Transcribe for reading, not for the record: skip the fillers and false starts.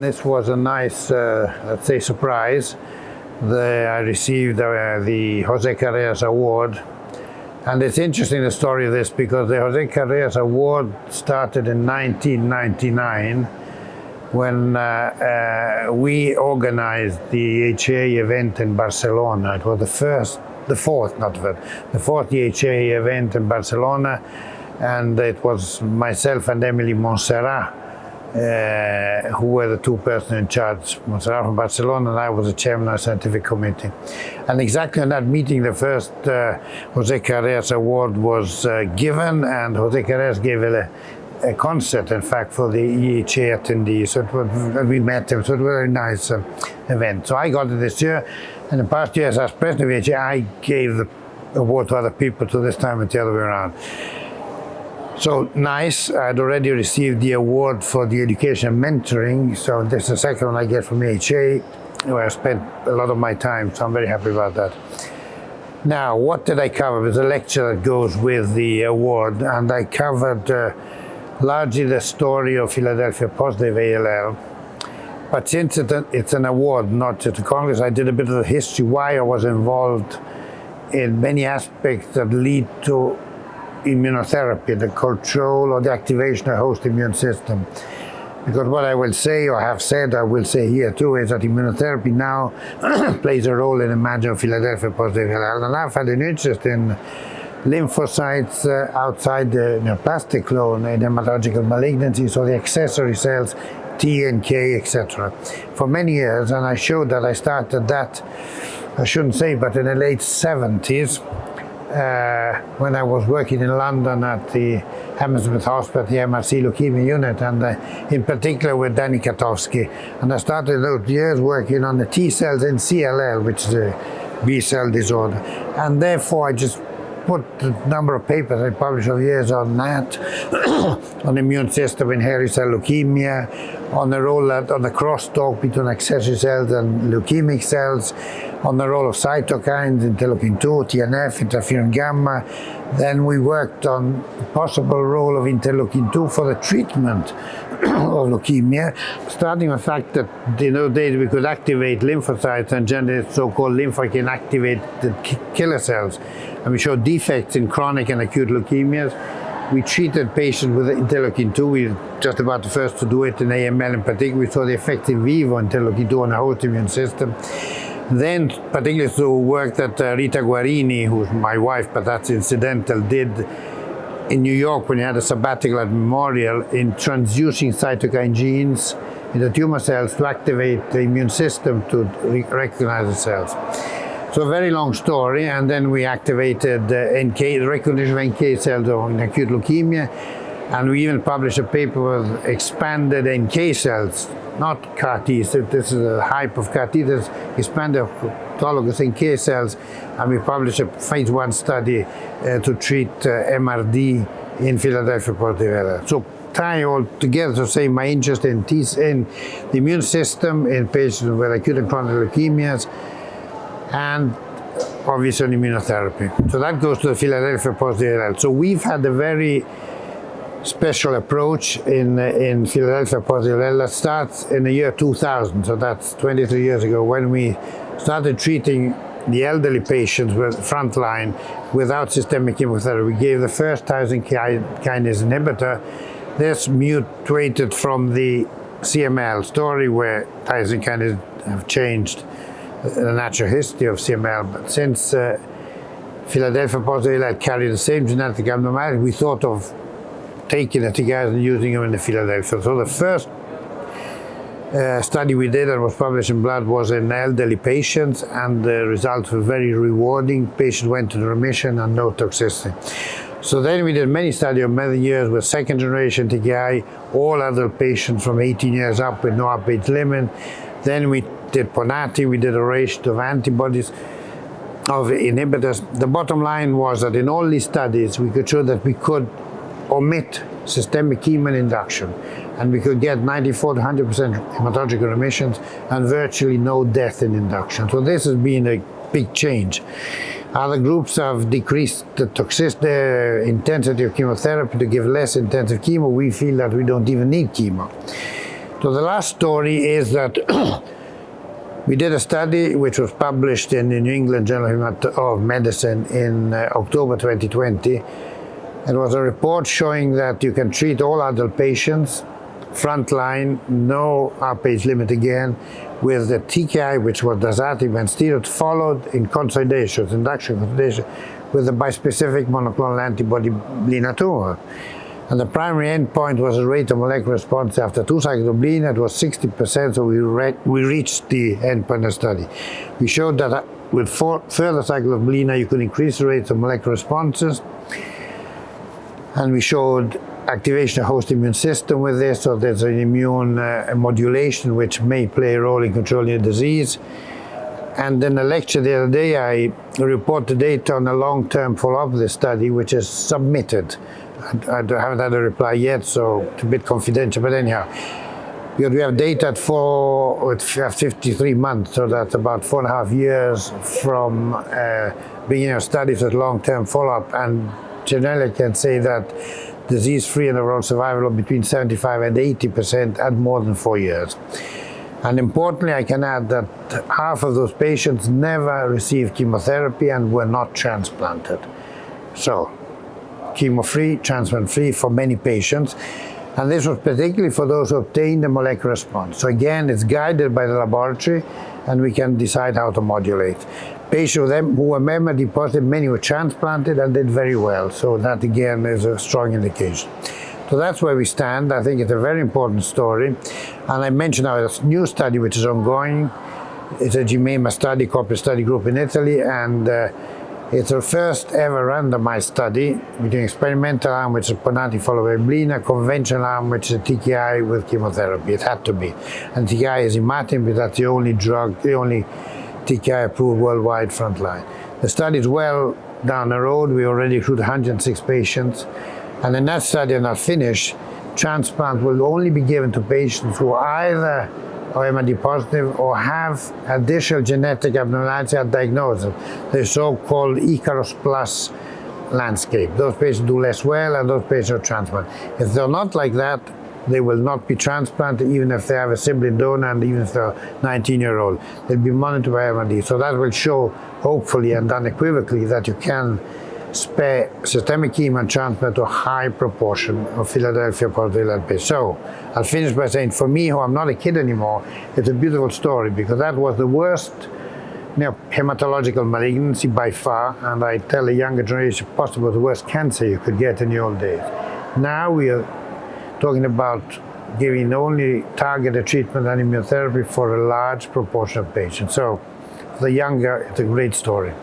This was a nice, let's say, surprise. I received the José Carreras Award. And it's interesting, the story of this, because the José Carreras Award started in 1999 when we organized the EHA event in Barcelona. It was the fourth EHA event in Barcelona, and it was myself and Emily Montserrat who were the two persons in charge. Montserrat from Barcelona, and I was the chairman of the scientific committee. And exactly on that meeting, the first José Carreras Award was given, and José Carreras gave a concert, in fact, for the EHA attendees. So we met him, so it was a very nice event. So I got it this year, and in past years, as president of EHA, I gave the award to other people, so this time it's the other way around. So nice, I'd already received the award for the education and mentoring, so this is the second one I get from EHA, where I spent a lot of my time, so I'm very happy about that. Now, what did I cover? There's a lecture that goes with the award, and I covered largely the story of Philadelphia positive ALL. But since it's an award, not just a congress, I did a bit of the history, why I was involved in many aspects that lead to immunotherapy, the control or the activation of the host immune system. Because what I will say, or have said, I will say here too, is that immunotherapy now plays a role in the management of Philadelphia positive ALL. And I've had an interest in lymphocytes outside the neoplastic clone in hematological malignancies, so the accessory cells, T and K, etc. for many years, and I showed that I started that, I shouldn't say, but in the late 70s, when I was working in London at the Hammersmith Hospital, the MRC Leukemia unit, and in particular with Danny Katowski. And I started those years working on the T cells in CLL, which is a B cell disorder. And therefore I just put a number of papers I published over years on that, on the immune system in hairy cell leukemia, on the role on the crosstalk between accessory cells and leukemic cells, on the role of cytokines, interleukin-2, TNF, interferon gamma. Then we worked on the possible role of interleukin-2 for the treatment of leukemia, starting with the fact that in those days we could activate lymphocytes and generate so-called lymphocyte activated killer cells. And we showed defects in chronic and acute leukemias. We treated patients with interleukin-2. We were just about the first to do it in AML in particular. We saw the effect in vivo interleukin-2 on the host immune system. Then, particularly through work that Rita Guarini, who's my wife, but that's incidental, did in New York when he had a sabbatical at Memorial, in transducing cytokine genes in the tumor cells to activate the immune system to recognize the cells. So a very long story, and then we activated the recognition of NK cells in acute leukemia, and we even published a paper with expanded NK cells, not CAR Ts. This is a hype of CAR T, there's expanded autologous NK cells, and we published a phase 1 study to treat MRD in Philadelphia positive ALL. So tie all together to say my interest in the immune system in patients with acute and chronic leukemias, and obviously on immunotherapy. So that goes to the Philadelphia positive ALL. So we've had a very special approach in Philadelphia positive ALL that starts in the year 2000, so that's 23 years ago, when we started treating the elderly patients with frontline without systemic chemotherapy. We gave the first tyrosine kinase inhibitor. This mutated from the CML story, where tyrosine kinase have changed the natural history of CML, but since Philadelphia positive ALL carried the same genetic abnormality, we thought of taking the TKIs and using them in the Philadelphia. So the first study we did and was published in Blood was in elderly patients, and the results were very rewarding. Patients went into remission and no toxicity. So then we did many studies of many years with second generation TKI, all adult patients from 18 years up with no upper age limit. Then we did Ponati, we did a ratio of antibodies, of inhibitors. The bottom line was that in all these studies, we could show that we could omit systemic chemo induction, and we could get 94 to 100% hematologic remissions and virtually no death in induction. So this has been a big change. Other groups have decreased the toxicity, intensity of chemotherapy to give less intensive chemo. We feel that we don't even need chemo. So the last story is that we did a study which was published in the New England Journal of Medicine in October 2020. It was a report showing that you can treat all adult patients, frontline, no upper age limit again, with the TKI, which was dasatinib and steroids, followed in consolidation, induction consolidation, with the bispecific monoclonal antibody Blinatumomab. And the primary endpoint was a rate of molecular response after 2 cycles of Blina. It was 60%, so we reached the endpoint of the study. We showed that with further cycles of Blina, you could increase the rates of molecular responses. And we showed activation of host immune system with this, so there's an immune modulation which may play a role in controlling the disease. And in a lecture the other day, I reported data on a long-term follow-up of this study, which is submitted. I haven't had a reply yet, so it's a bit confidential, but anyhow. Because we have data at 53 months, so that's about 4.5 years from beginning of studies at long-term follow-up, and generally I can say that disease-free and overall survival of between 75 and 80% at more than 4 years. And importantly, I can add that half of those patients never received chemotherapy and were not transplanted. So, chemo-free, transplant-free for many patients. And this was particularly for those who obtained a molecular response. So again, it's guided by the laboratory, and we can decide how to modulate. Patients who were MMRD positive, many were transplanted and did very well. So that again is a strong indication. So that's where we stand. I think it's a very important story. And I mentioned our new study which is ongoing. It's a GIMEMA study, corporate study group in Italy, and it's our first ever randomized study between experimental arm, which is Ponati followed by Blina, conventional arm, which is a TKI with chemotherapy. It had to be. And TKI is imatinib, but that's the only drug, the only TKI approved worldwide frontline. The study is well down the road. We already recruited 106 patients. And in that study, not finished, transplant will only be given to patients who either are MRD positive or have additional genetic abnormalities at diagnosis, the so-called Icarus Plus landscape. Those patients do less well, and those patients are transplanted. If they're not like that, they will not be transplanted, even if they have a sibling donor and even if they're 19-year-old. They'll be monitored by MRD. So that will show, hopefully and unequivocally, that you can spare systemic chemo and transplant to a high proportion of Philadelphia positive patients. So I'll finish by saying, for me, who I'm not a kid anymore, it's a beautiful story, because that was the worst hematological malignancy by far, and I tell the younger generation, possibly the worst cancer you could get in the old days. Now we are talking about giving only targeted treatment and immunotherapy for a large proportion of patients. So for the younger, it's a great story.